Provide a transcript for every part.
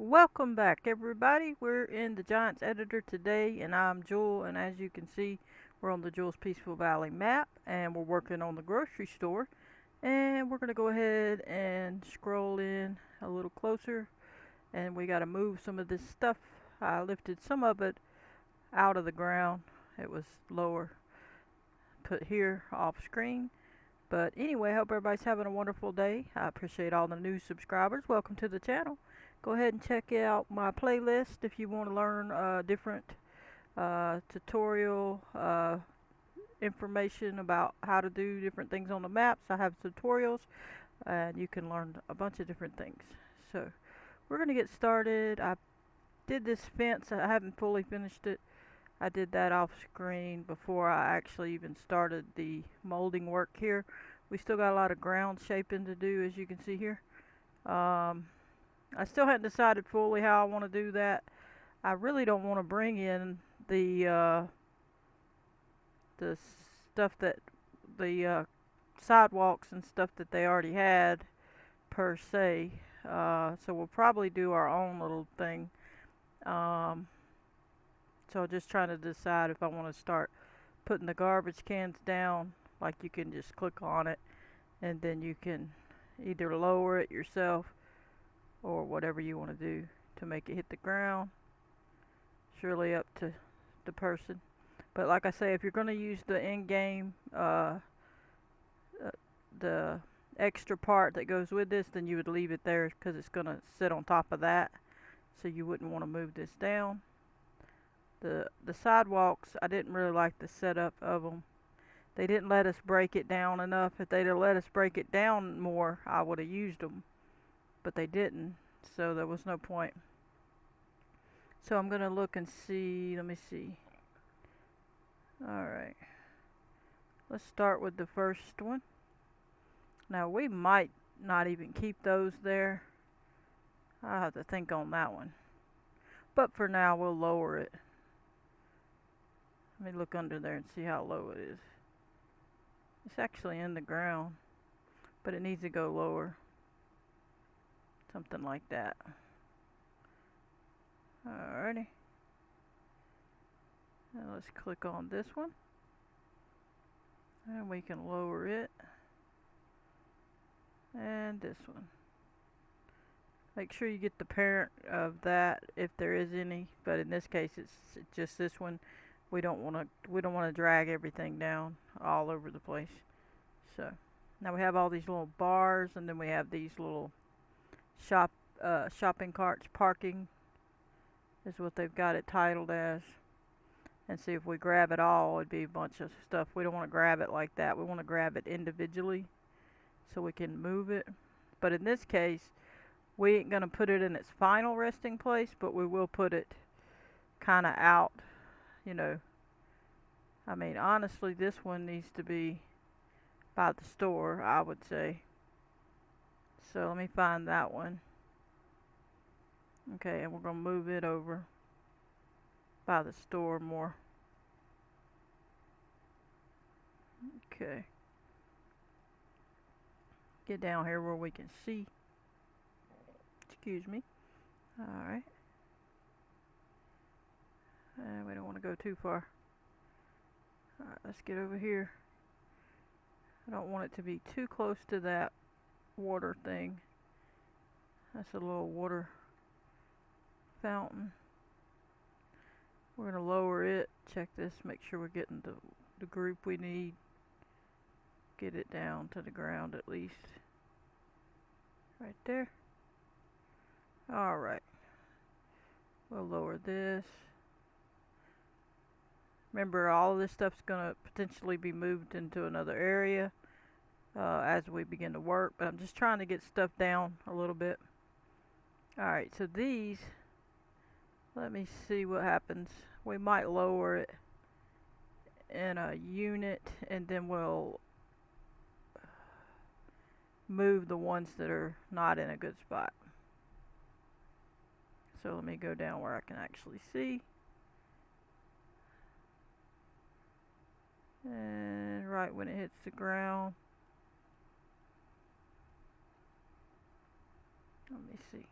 Welcome back, everybody. We're in the Giants editor today, and I'm Jewel. And as you can see, we're on the Jewel's Peaceful Valley map, and we're working on the grocery store. And we're going to go ahead and scroll in a little closer, and we got to move some of this stuff. I lifted some of it out of the ground. It was lower, put here off screen. But anyway, I hope everybody's having a wonderful day. I appreciate all the new subscribers. Welcome to the channel. Go ahead and check out my playlist if you want to learn different tutorial information about how to do different things on the maps. I have tutorials and you can learn a bunch of different things. So we're going to get started. I did this fence. I haven't fully finished it. I did that off screen before I actually even started the molding work here. We still got a lot of ground shaping to do, as you can see here. I still hadn't decided fully how I want to do that. I really don't want to bring in the stuff that the sidewalks and stuff that they already had per se. So we'll probably do our own little thing. So just trying to decide if I want to start putting the garbage cans down. Like you can just click on it and then you can either lower it yourself or whatever you want to do to make it hit the ground. It's really up to the person. But like I say, if you're going to use the in-game, the extra part that goes with this, then you would leave it there because it's going to sit on top of that. So you wouldn't want to move this down. The sidewalks, I didn't really like the setup of them. They didn't let us break it down enough. If they'd have let us break it down more, I would have used them. But they didn't, so there was no point. So I'm gonna look and see. Let me see. Alright, let's start with the first one. Now we might not even keep those there. I'll have to think on that one, but for now we'll lower it. Let me look under there and see how low it is. It's actually in the ground, but it needs to go lower. Something like that. Alrighty. Now let's click on this one. And we can lower it. And this one. Make sure you get the parent of that if there is any, but in this case it's just this one. We don't want to drag everything down all over the place. So now we have all these little bars, and then we have these little shopping carts. Parking is what they've got it titled as. And see, if we grab it all, it'd be a bunch of stuff. We don't want to grab it like that. We want to grab it individually so we can move it. But in this case, we ain't gonna put it in its final resting place, but we will put it kind of out, you know. I mean, honestly, this one needs to be by the store, I would say. So let me find that one. Okay, and we're gonna move it over by the store more. Okay. Get down here where we can see. Excuse me. Alright. And we don't want to go too far. Alright, let's get over here. I don't want it to be too close to that water thing. That's a little water fountain. We're going to lower it. Check this. Make sure we're getting the group we need. Get it down to the ground at least. Right there. Alright. We'll lower this. Remember, all of this stuff's going to potentially be moved into another area as we begin to work. But I'm just trying to get stuff down a little bit. Alright, so these, let me see what happens. We might lower it in a unit, and then we'll move the ones that are not in a good spot. So let me go down where I can actually see. And right when it hits the ground. Let me see.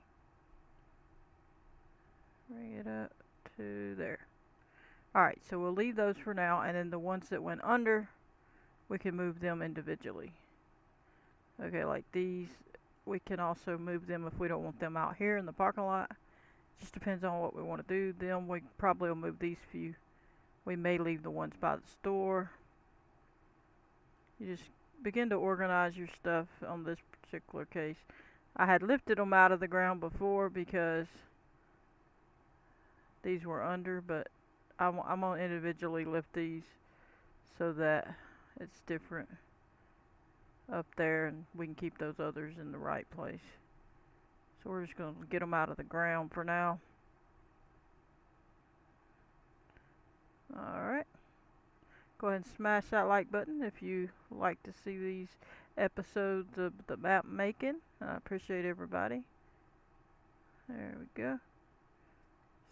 Bring it up to there. Alright, so we'll leave those for now, and then the ones that went under, we can move them individually. Okay, like these, we can also move them if we don't want them out here in the parking lot. Just depends on what we want to do. Then we probably will move these few. We may leave the ones by the store. You just begin to organize your stuff on this particular case. I had lifted them out of the ground before because these were under, but I'm going to individually lift these so that it's different up there and we can keep those others in the right place. So we're just going to get them out of the ground for now. Alright. Go ahead and smash that like button if you like to see these episodes of the map making. I appreciate everybody. There we go.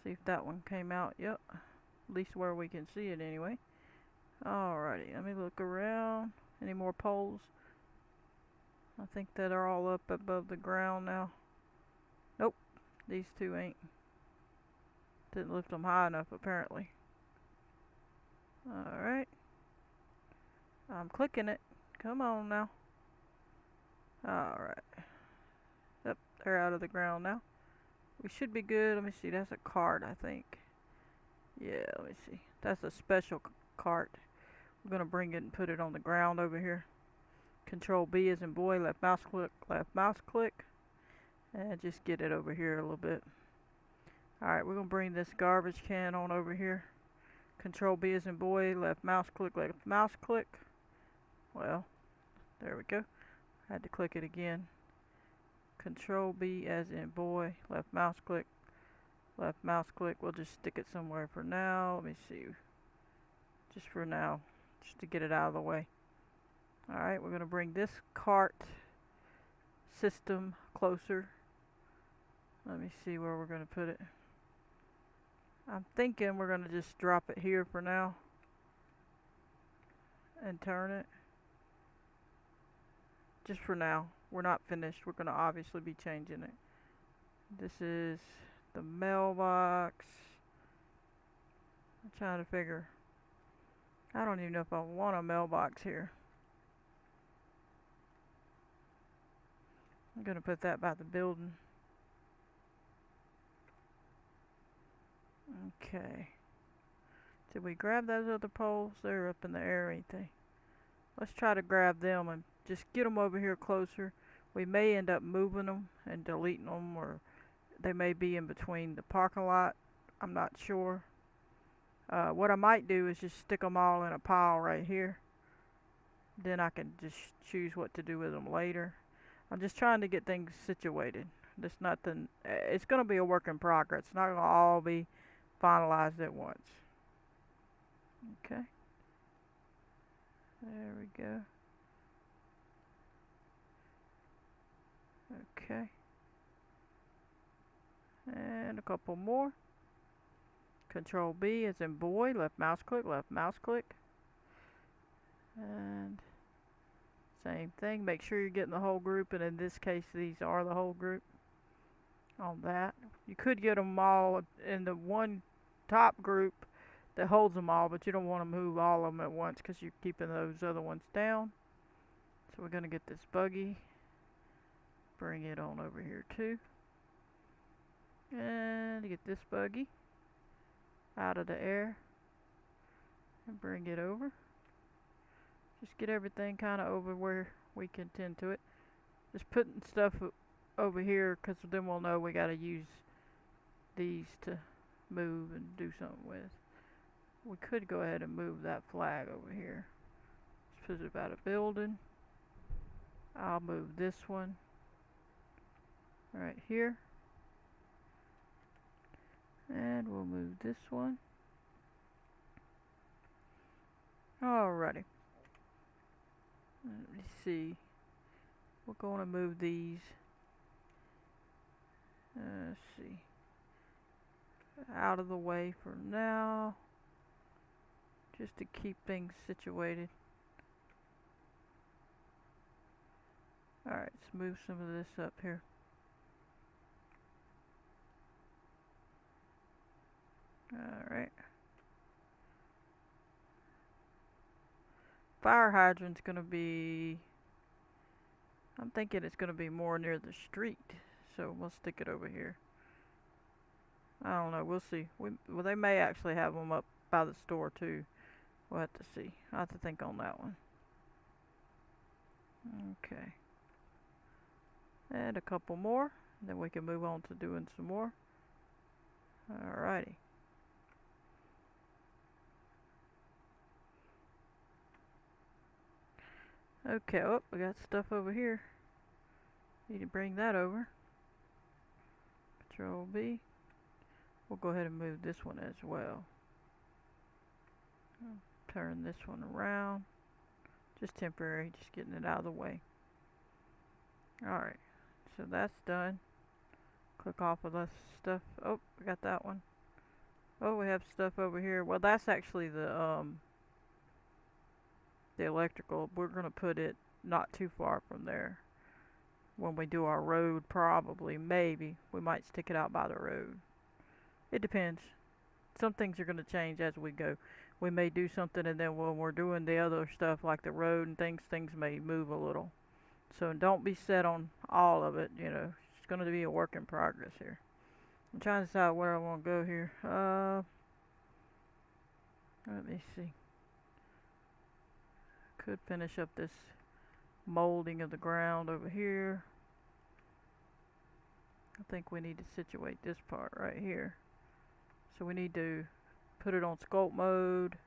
See if that one came out. Yep. At least where we can see it anyway. Alrighty, let me look around. Any more poles? I think that are all up above the ground now. Nope, these two ain't. Didn't lift them high enough apparently. Alright. I'm clicking it. Come on now. Alright. Yep, they're out of the ground now. We should be good. Let me see, that's a cart, I think. Yeah, let me see. That's a special cart. We're going to bring it and put it on the ground over here. Control B as in boy, left mouse click, and just get it over here a little bit. Alright, we're going to bring this garbage can on over here. Control B as in boy, left mouse click. Well, there we go. I had to click it again. Control B as in boy, left mouse click. We'll just stick it somewhere for now. Let me see. Just for now, just to get it out of the way. Alright, we're going to bring this cart system closer. Let me see where we're going to put it. I'm thinking we're going to just drop it here for now and turn it. Just for now. We're not finished. We're going to obviously be changing it. This is the mailbox. I'm trying to figure. I don't even know if I want a mailbox here. I'm going to put that by the building. Okay. Did we grab those other poles? They're up in the air, ain't they? Let's try to grab them and just get them over here closer. We may end up moving them and deleting them, or they may be in between the parking lot. I'm not sure. What I might do is just stick them all in a pile right here. Then I can just choose what to do with them later. I'm just trying to get things situated. There's nothing. It's going to be a work in progress. It's not going to all be finalized at once. Okay. There we go. Okay. And a couple more. Control B as in boy, left mouse click. And same thing. Make sure you're getting the whole group, and in this case these are the whole group on that. You could get them all in the one top group that holds them all, but you don't want to move all of them at once because you're keeping those other ones down. So we're going to get this buggy, bring it on over here too, and get this buggy out of the air and bring it over. Just get everything kind of over where we can tend to it. Just putting stuff over here because then we'll know we got to use these to move and do something with. We could go ahead and move that flag over here. Let's put it by the building. I'll move this one right here. And we'll move this one. Alrighty. Let me see. We're going to move these. Let's see. Out of the way for now. Just to keep things situated. Alright, let's move some of this up here. fire hydrant's gonna be, I'm thinking it's gonna be more near the street. So we'll stick it over here. I don't know. We'll see. Well, they may actually have them up by the store too. We'll have to see. I'll have to think on that one. Okay. And a couple more. Then we can move on to doing some more. Alrighty. Okay, oh, we got stuff over here. Need to bring that over. Control B. We'll go ahead and move this one as well. Turn this one around. Just temporary, just getting it out of the way. Alright, so that's done. Click off of the stuff. Oh, we got that one. Oh, we have stuff over here. Well, that's actually the electrical. We're gonna put it not too far from there. When we do our road, probably, maybe, we might stick it out by the road. It depends. Some things are gonna change as we go. We may do something, and then when we're doing the other stuff like the road and things may move a little. So don't be set on all of it, you know. It's gonna be a work in progress here. I'm trying to decide where I want to go here. Let me see. Could finish up this molding of the ground over here. I think we need to situate this part right here. So we need to put it on sculpt mode,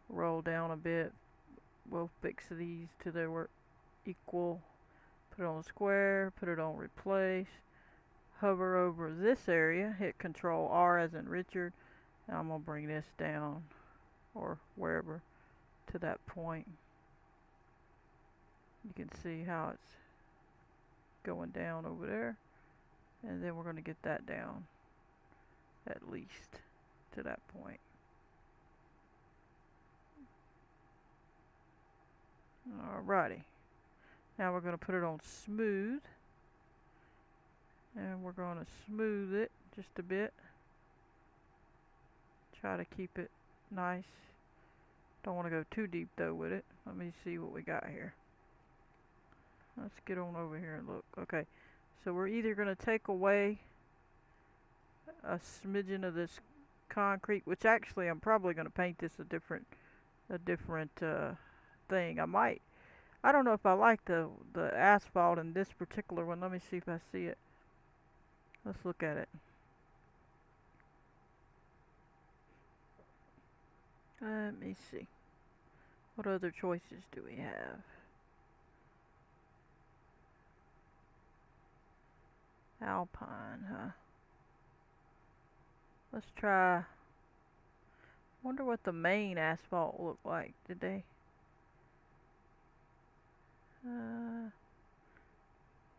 roll down a bit. We'll fix these to they were equal. Put it on square, put it on replace. Hover over this area, hit Control R as in Richard. Now I'm gonna bring this down or wherever to that point. You can see how it's going down over there, and then we're going to get that down at least to that point. Alrighty, now we're going to put it on smooth, and we're going to smooth it just a bit. Try to keep it nice. Don't want to go too deep though with it. Let me see what we got here. Let's get on over here and look. Okay, so we're either going to take away a smidgen of this concrete, which actually I'm probably going to paint this a different thing. I don't know if I like the asphalt in this particular one. Let me see if I see it. Let's look at it. Let me see. What other choices do we have? Alpine, huh? Let's try. Wonder what the main asphalt looked like. Did they?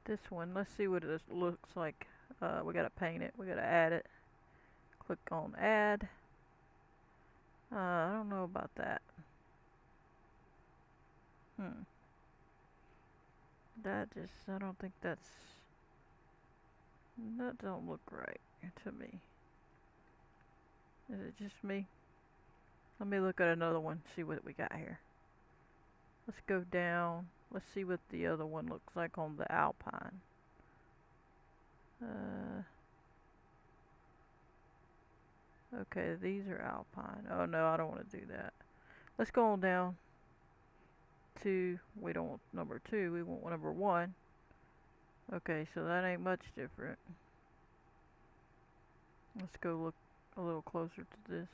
This one. Let's see what this looks like. We gotta paint it. We gotta add it. Click on add. I don't know about that. I don't think that don't look right to me. Is it just me? Let me look at another one, see what we got here. Let's go down. Let's see what the other one looks like on the Alpine. Okay, these are Alpine. Oh no, I don't want to do that. Let's go on down to, we don't want number 2, we want number 1. Okay, so that ain't much different. Let's go look a little closer to this.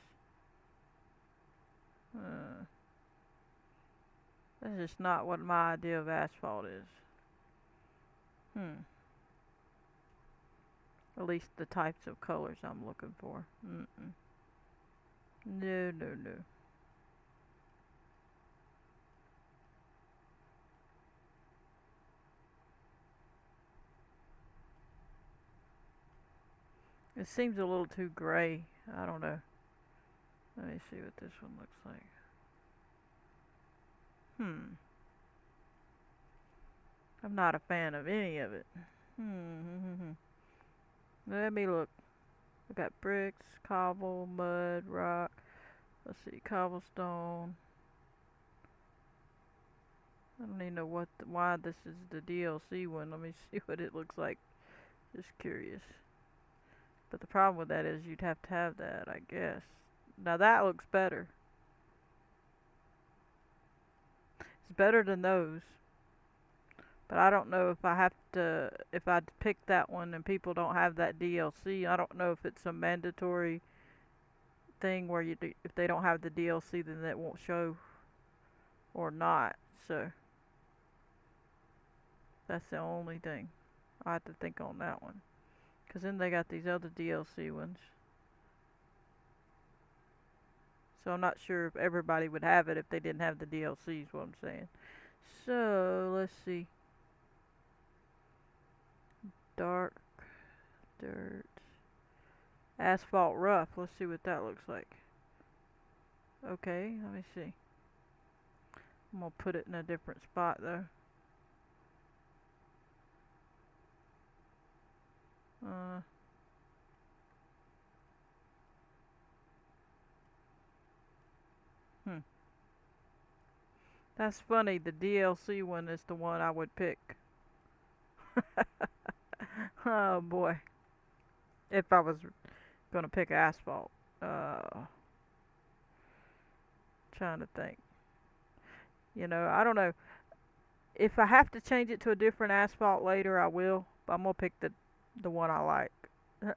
That's just not what my idea of asphalt is. At least the types of colors I'm looking for. No, no, no. It seems a little too gray. I don't know. Let me see what this one looks like. I'm not a fan of any of it. Let me look. We got bricks, cobble, mud, rock. Let's see, cobblestone. I don't even know why this is the DLC one. Let me see what it looks like. Just curious. But the problem with that is you'd have to have that, I guess. Now that looks better. It's better than those. But I don't know if I have to, if I pick that one and people don't have that DLC. I don't know if it's a mandatory thing where if they don't have the DLC, then that won't show or not. So that's the only thing. I have to think on that one. Because then they got these other DLC ones. So I'm not sure if everybody would have it if they didn't have the DLCs, what I'm saying. So, let's see. Dark, dirt, asphalt rough. Let's see what that looks like. Okay, let me see. I'm going to put it in a different spot though. Hmm. That's funny. The DLC one is the one I would pick. Oh boy. If I was gonna pick asphalt. Trying to think. I don't know. If I have to change it to a different asphalt later, I will. But I'm gonna pick the one I like. Let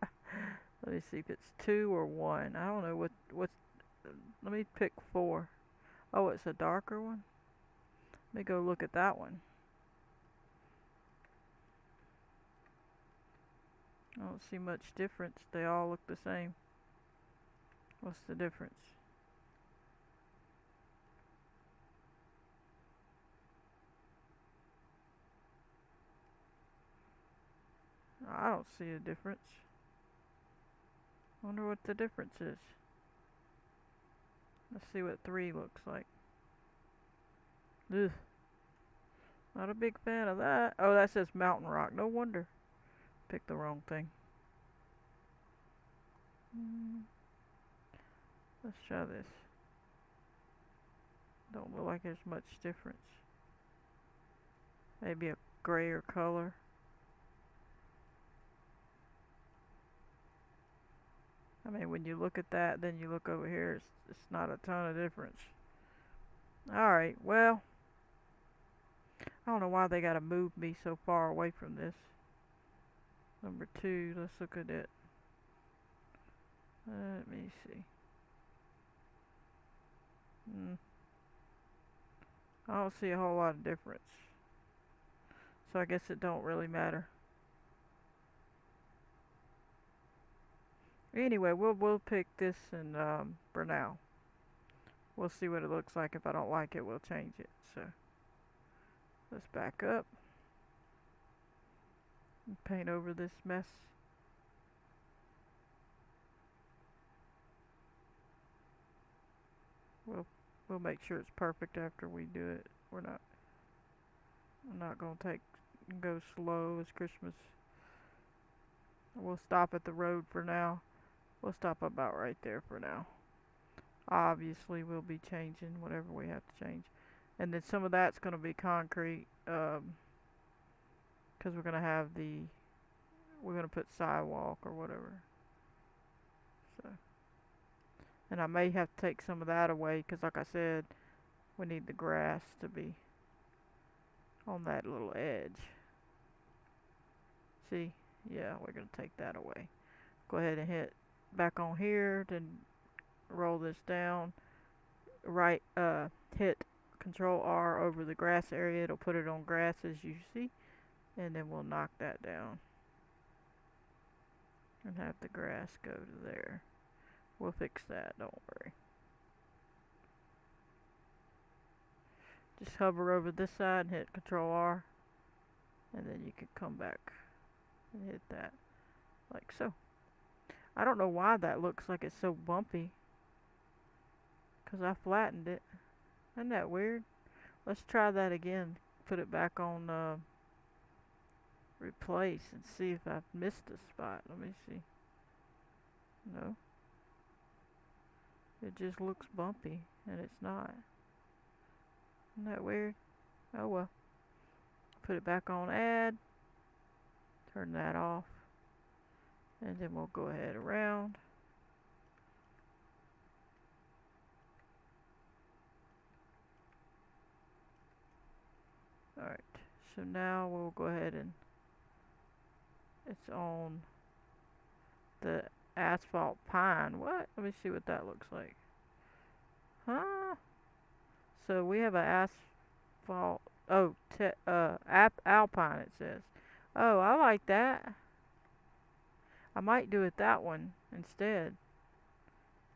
me see if it's 2 or 1. I don't know what's. Let me pick 4. Oh, it's a darker one. Let me go look at that one. I don't see much difference. They all look the same. What's the difference? I don't see a difference. Wonder what the difference is. Let's see what 3 looks like. Ugh. Not a big fan of that. Oh, that says mountain rock. No wonder. Picked the wrong thing. Let's try this. Don't look like there's much difference. Maybe a grayer color. I mean, when you look at that, then you look over here, it's not a ton of difference. Alright, well, I don't know why they gotta move me so far away from this. Number 2, let's look at it. Let me see. I don't see a whole lot of difference. So I guess it don't really matter. Anyway, we'll pick this and for now. We'll see what it looks like. If I don't like it, we'll change it. So let's back up and paint over this mess. We'll make sure it's perfect after we do it. I'm not gonna go slow. It's Christmas. We'll stop at the road for now. We'll stop about right there for now. Obviously, we'll be changing whatever we have to change, and then some of that's gonna be concrete, because we're gonna put sidewalk or whatever. So, and I may have to take some of that away, because like I said, we need the grass to be on that little edge. See? Yeah, we're gonna take that away. Go ahead and hit back on here, then roll this down. Hit Control R over the grass area. It'll put it on grass as you see, and then we'll knock that down and have the grass go to there. We'll fix that, don't worry. Just hover over this side and hit Control R, and then you can come back and hit that, like so. I don't know why that looks like it's so bumpy, because I flattened it. Isn't that weird? Let's try that again. Put it back on replace and see if I've missed a spot. Let me see. No. It just looks bumpy, and it's not. Isn't that weird? Oh well. Put it back on add. Turn that off. And then we'll go ahead around. Alright, so now we'll go ahead and it's on the asphalt pine. What? Let me see what that looks like. Huh? So we have an asphalt. Oh, alpine it says. Oh, I like that. I might do it that one instead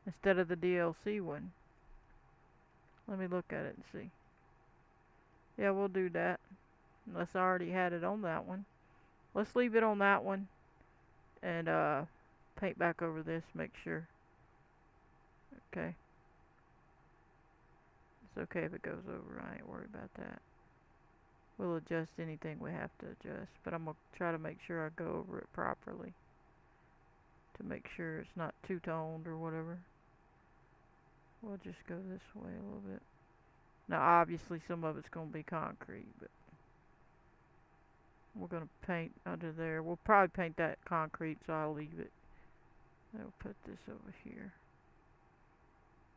of the DLC one. Let me look at it and see. Yeah, we'll do that. Unless I already had it on that one. Let's leave it on that one and paint back over this, make sure. Okay. It's okay if it goes over. I ain't worried about that. We'll adjust anything we have to adjust, but I'm going to try to make sure I go over it properly to make sure it's not two-toned or whatever. We'll just go this way a little bit. Now obviously some of it's going to be concrete, but we're going to paint under there. We'll probably paint that concrete, so I'll leave it. I'll put this over here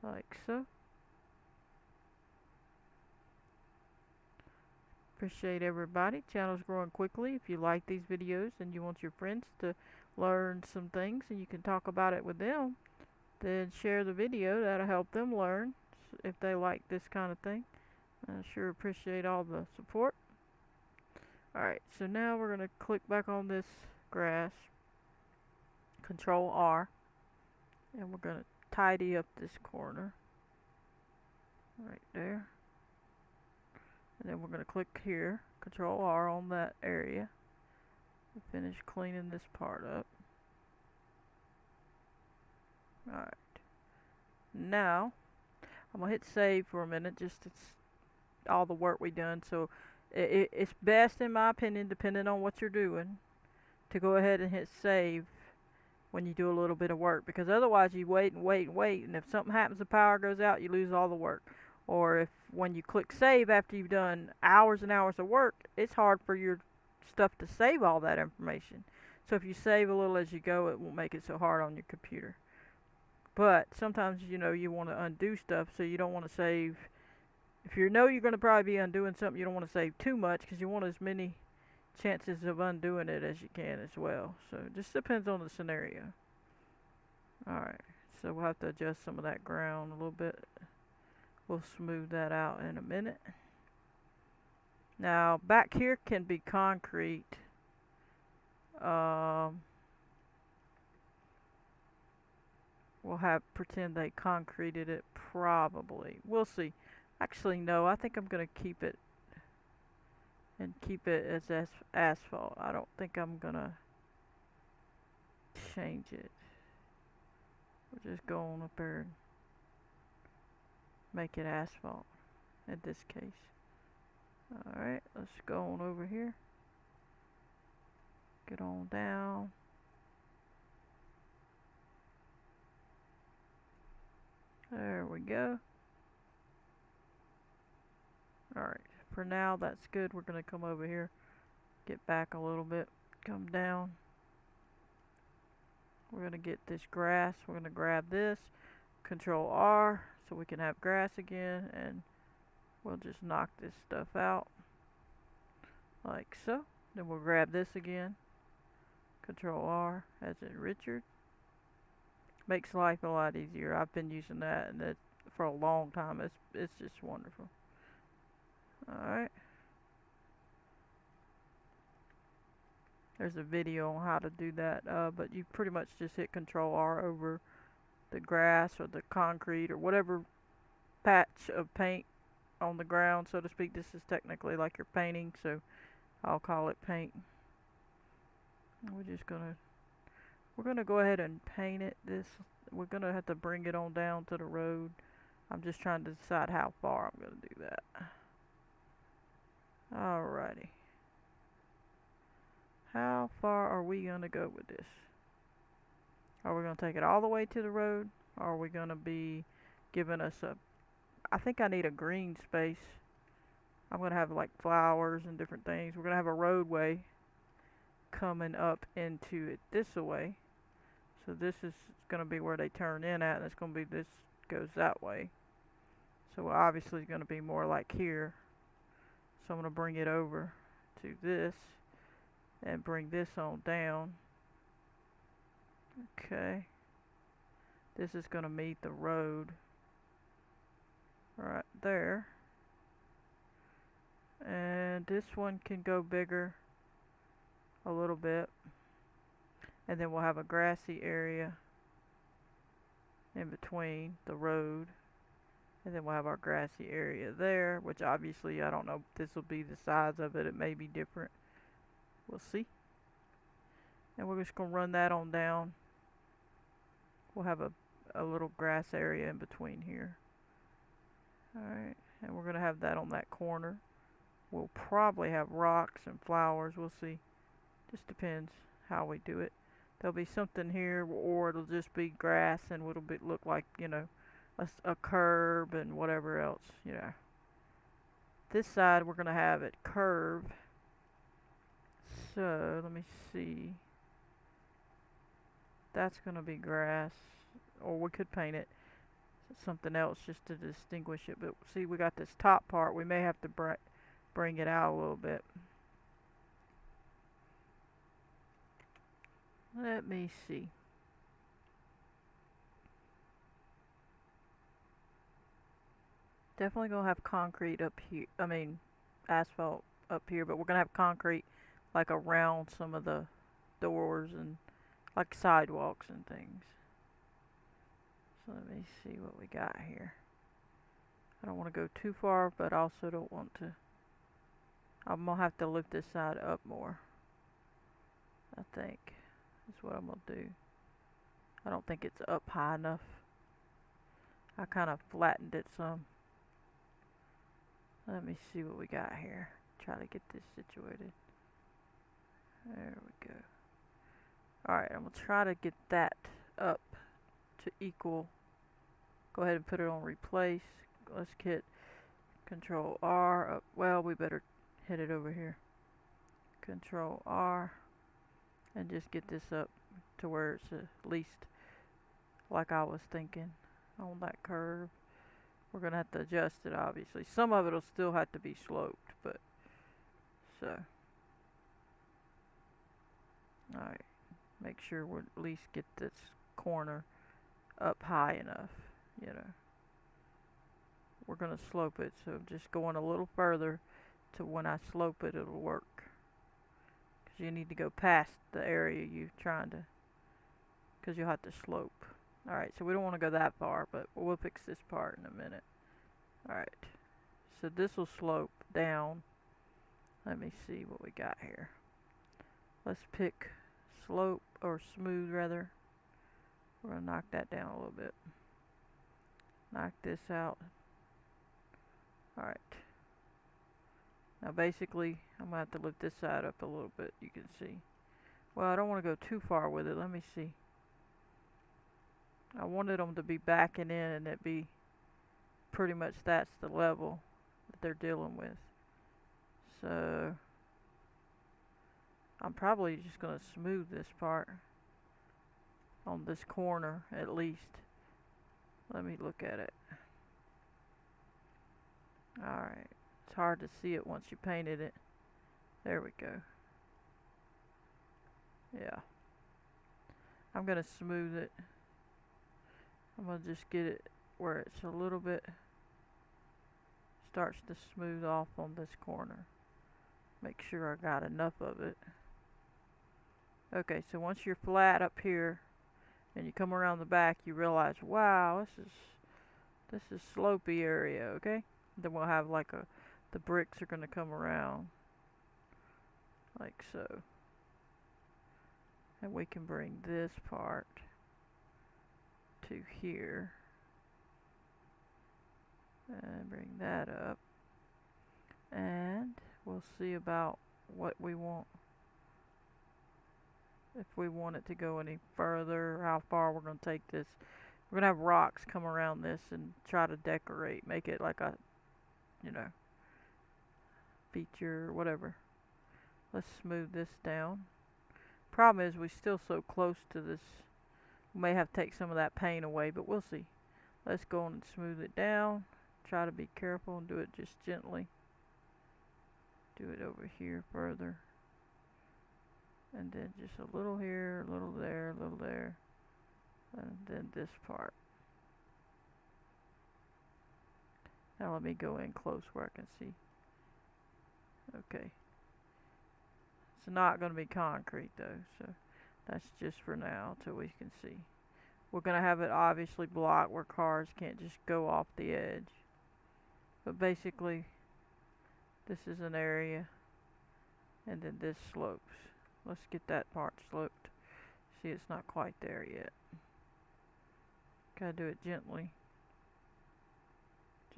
like so. Appreciate everybody. Channel's growing quickly. If you like these videos and you want your friends to learn some things and you can talk about it with them, then share the video. That'll help them learn if they like this kind of thing. I sure appreciate all the support. Alright, so now we're going to click back on this grass. Control R. And we're going to tidy up this corner. Right there. And then we're going to click here, Control R on that area, and finish cleaning this part up. Alright. Now, I'm going to hit save for a minute, just it's all the work we done. So, it's best, in my opinion, depending on what you're doing, to go ahead and hit save when you do a little bit of work. Because otherwise, you wait and wait and wait, and if something happens, the power goes out, you lose all the work. Or if when you click save after you've done hours and hours of work, it's hard for your stuff to save all that information. So if you save a little as you go, it won't make it so hard on your computer. But sometimes, you know, you want to undo stuff, so you don't want to save. If you know you're going to probably be undoing something, you don't want to save too much because you want as many chances of undoing it as you can as well. So it just depends on the scenario. Alright, so we'll have to adjust some of that ground a little bit. We'll smooth that out in a minute. Now back here can be concrete. We'll have pretend they concreted it probably. We'll see. Actually no, I think I'm gonna keep it as asphalt. I don't think I'm gonna change it. We'll just go on up there and make it asphalt in this case. Alright, let's go on over here. Get on down. There we go. Alright, for now that's good. We're going to come over here, get back a little bit, come down. We're going to get this grass. We're going to grab this, Control R, so we can have grass again, and we'll just knock this stuff out like so. Then we'll grab this again, Control R as in Richard. Makes life a lot easier. I've been using that and that for a long time. It's just wonderful. Alright. There's a video on how to do that, but you pretty much just hit Control R over the grass or the concrete or whatever patch of paint on the ground, so to speak. This is technically like you're painting, so I'll call it paint. We're gonna go ahead and paint it. We're gonna have to bring it on down to the road. I'm just trying to decide how far I'm gonna do that. Alrighty. How far are we gonna go with this? Are we gonna take it all the way to the road? Or are we gonna be giving us I think I need a green space I'm going to have like flowers and different things. We're going to have a roadway coming up into it this way. So this is going to be where they turn in at, and it's going to be this goes that way. So obviously it's going to be more like here. So I'm going to bring it over to this and bring this on down. Okay. This is going to meet the road right there. And this one can go bigger a little bit. And then we'll have a grassy area in between the road. And then we'll have our grassy area there, which obviously I don't know if this will be the size of it. It may be different. We'll see. And we're just going to run that on down. We'll have a little grass area in between here. Alright, and we're going to have that on that corner. We'll probably have rocks and flowers. We'll see. Just depends how we do it. There'll be something here, or it'll just be grass and it'll look like, you know, a curb and whatever else, you know. This side we're going to have it curve. So, let me see. That's going to be grass, or we could paint it something else just to distinguish it. But see, we got this top part. We may have to bring it out a little bit. Let me see. Definitely gonna have concrete up here. I mean, asphalt up here, but we're gonna have concrete like around some of the doors and like sidewalks and things. So let me see what we got here. I don't want to go too far, but I also don't want to. I'm gonna have to lift this side up more. I think is what I'm gonna do. I don't think it's up high enough. I kind of flattened it some. Let me see what we got here. Try to get this situated. There we go. Alright, I'm going to try to get that up to equal. Go ahead and put it on replace. Let's hit Control R up. Well, we better hit it over here. Control R. And just get this up to where it's at least like I was thinking on that curve. We're going to have to adjust it, obviously. Some of it will still have to be sloped, but so. Alright, make sure we at least get this corner up high enough, you know. We're going to slope it, so just going a little further to when I slope it, it'll work. Because you need to go past the area you're trying to, because you'll have to slope. Alright, so we don't want to go that far, but we'll fix this part in a minute. Alright, so this will slope down. Let me see what we got here. Let's pick slope, or smooth rather. We're going to knock that down a little bit. Knock this out. Alright. Now basically, I'm going to have to lift this side up a little bit, you can see. Well, I don't want to go too far with it. Let me see. I wanted them to be backing in and it be pretty much that's the level that they're dealing with. So I'm probably just going to smooth this part on this corner at least. Let me look at it. Alright, it's hard to see it once you painted it. There we go. Yeah. I'm going to smooth it. I'm going to just get it where it's a little bit starts to smooth off on this corner. Make sure I got enough of it. Okay, so once you're flat up here and you come around the back, you realize, wow, this is slopey area, okay? Then we'll have like the bricks are going to come around like so. And we can bring this part to here and bring that up, and we'll see about what we want, if we want it to go any further, how far we're going to take this. We're going to have rocks come around this and try to decorate, make it like a, you know, feature, whatever. Let's smooth this down. Problem is, we're still so close to this. We may have to take some of that paint away, but we'll see. Let's go on and smooth it down. Try to be careful and do it just gently. Do it over here further. And then just a little here, a little there, a little there. And then this part. Now let me go in close where I can see. Okay. It's not going to be concrete though, so that's just for now till we can see. We're going to have it obviously blocked where cars can't just go off the edge. But basically, this is an area, and then this slopes. Let's get that part sloped. See, it's not quite there yet. Gotta do it gently.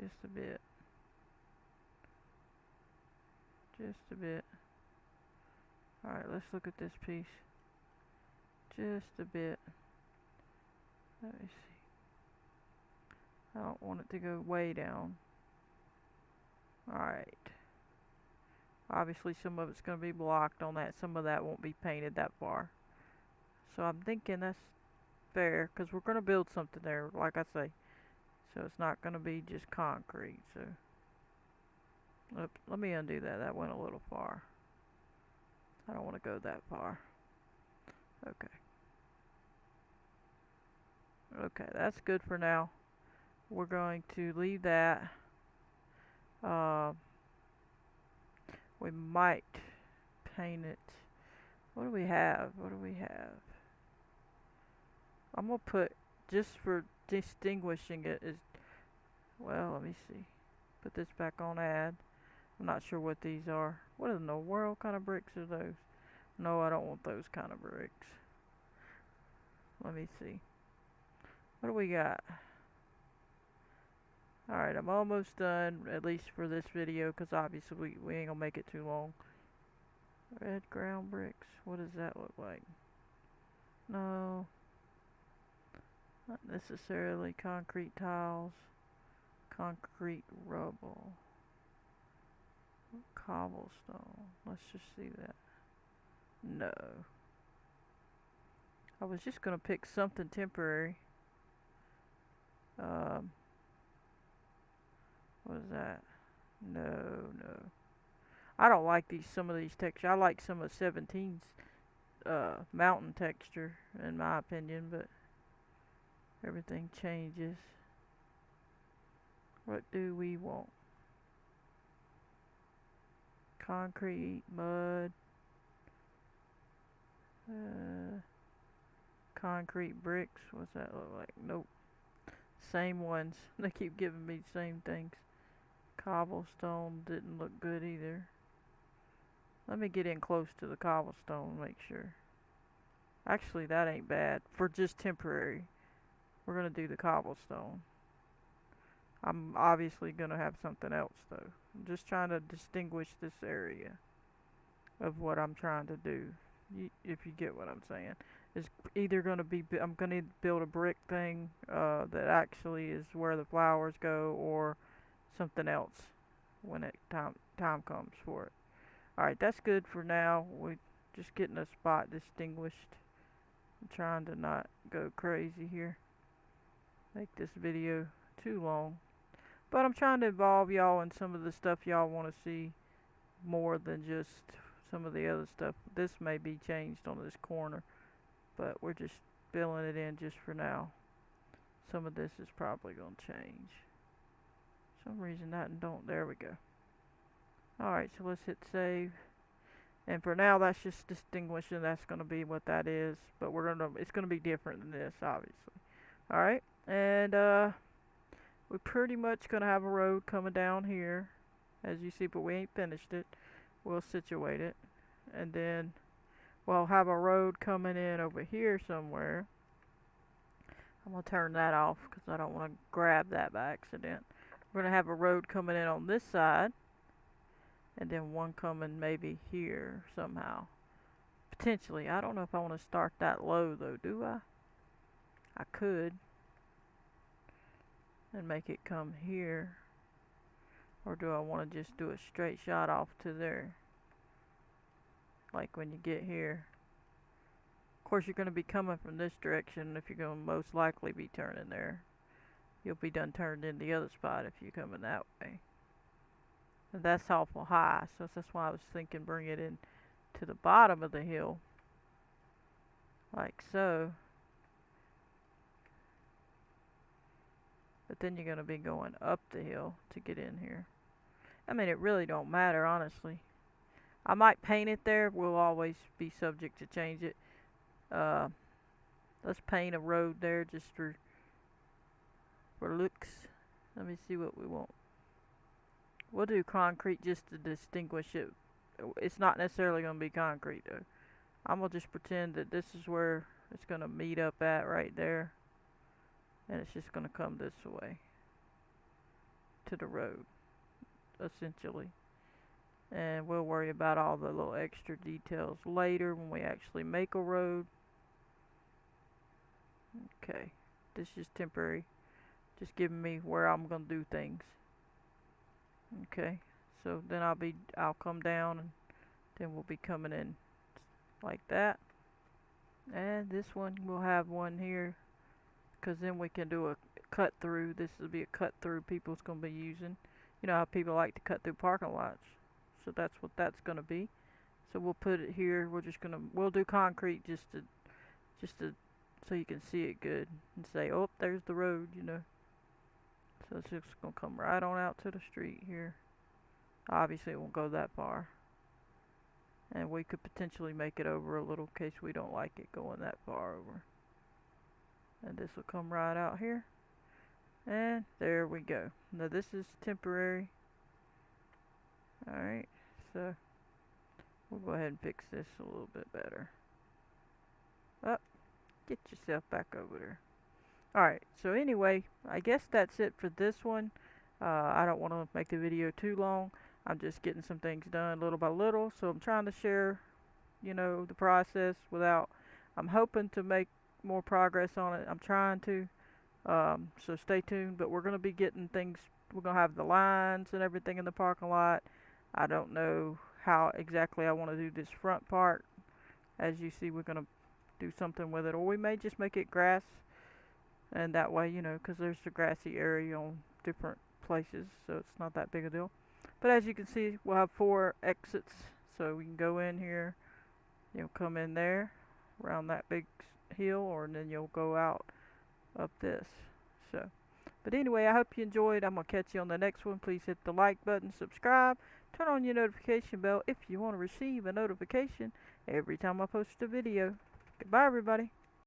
Just a bit. Just a bit. Alright, let's look at this piece. Just a bit. Let me see. I don't want it to go way down. Alright. Obviously some of it's going to be blocked on that. Some of that won't be painted that far. So I'm thinking that's fair, because we're going to build something there, like I say. So it's not going to be just concrete. So oops, let me undo that. That went a little far. I don't want to go that far. Okay. Okay, that's good for now. We're going to leave that. We might paint it. What do we have? What do we have? I'm going to put, just for distinguishing it, is, well, let me see. Put this back on add. I'm not sure what these are. What in the world kind of bricks are those? No, I don't want those kind of bricks. Let me see. What do we got? Alright, I'm almost done, at least for this video, because obviously we ain't gonna make it too long. Red ground bricks. What does that look like? No. Not necessarily concrete tiles. Concrete rubble. Cobblestone. Let's just see that. No. I was just gonna pick something temporary. What is that? No, no. I don't like some of these textures. I like some of 17's mountain texture, in my opinion, but everything changes. What do we want? Concrete, mud, concrete bricks. What's that look like? Nope. Same ones. They keep giving me the same things. Cobblestone didn't look good either. Let me get in close to the cobblestone, make sure. Actually, that ain't bad for just temporary. We're gonna do the cobblestone. I'm obviously gonna have something else though. I'm just trying to distinguish this area of what I'm trying to do. If you get what I'm saying, it's either gonna be I'm gonna build a brick thing that actually is where the flowers go, or something else when it time comes for it. Alright, that's good for now. We're just getting a spot distinguished. I'm trying to not go crazy here. Make this video too long. But I'm trying to involve y'all in some of the stuff y'all want to see more than just some of the other stuff. This may be changed on this corner, but we're just filling it in just for now. Some of this is probably going to change. For some reason that don't. There we go. Alright, so let's hit save. And for now, that's just distinguishing. That's going to be what that is. But it's going to be different than this, obviously. Alright, and we're pretty much going to have a road coming down here, as you see, but we ain't finished it. We'll situate it. And then we'll have a road coming in over here somewhere. I'm going to turn that off because I don't want to grab that by accident. We're going to have a road coming in on this side. And then one coming maybe here somehow. Potentially. I don't know if I want to start that low though, do I? I could. And make it come here. Or do I want to just do a straight shot off to there? Like when you get here. Of course, you're going to be coming from this direction if you're going to most likely be turning there. You'll be done turned in the other spot if you're coming that way. And that's awful high, so that's why I was thinking bring it in to the bottom of the hill. Like so. But then you're going to be going up the hill to get in here. I mean, it really don't matter, honestly. I might paint it there. We'll always be subject to change it. Let's paint a road there just for looks. Let me see what we want. We'll do concrete just to distinguish it. It's not necessarily going to be concrete though. I'm going to just pretend that this is where it's going to meet up at right there. And it's just going to come this way to the road, essentially. And we'll worry about all the little extra details later when we actually make a road. Okay, this is temporary, just giving me where I'm gonna do things. Okay, so then I'll come down and then we'll be coming in like that. And this one we'll have one here, because then we can do a cut through. This will be a cut through people's gonna be using. You know how people like to cut through parking lots, so that's what that's gonna be. So we'll put it here. We'll do concrete just to so you can see it good and say, oh, there's the road, you know. So it's just gonna come right on out to the street here. Obviously it won't go that far, and we could potentially make it over a little in case we don't like it going that far over. And this will come right out here, and there we go. Now this is temporary. Alright, so we'll go ahead and fix this a little bit better. Up. Get yourself back over there. Alright, so anyway, I guess that's it for this one. I don't want to make the video too long. I'm just getting some things done little by little, so I'm trying to share, you know, the process without. I'm hoping to make more progress on it. I'm trying to. So stay tuned, but we're going to be getting things. We're going to have the lines and everything in the parking lot. I don't know how exactly I want to do this front part. As you see, we're going to do something with it, or we may just make it grass, and that way, you know, because there's a grassy area on different places, so it's not that big a deal. But as you can see, we'll have 4 exits, so we can go in here, you'll come in there around that big hill, or then you'll go out up this. So, but anyway, I hope you enjoyed. I'm gonna catch you on the next one. Please hit the like button, subscribe, turn on your notification bell if you want to receive a notification every time I post a video. Goodbye, everybody.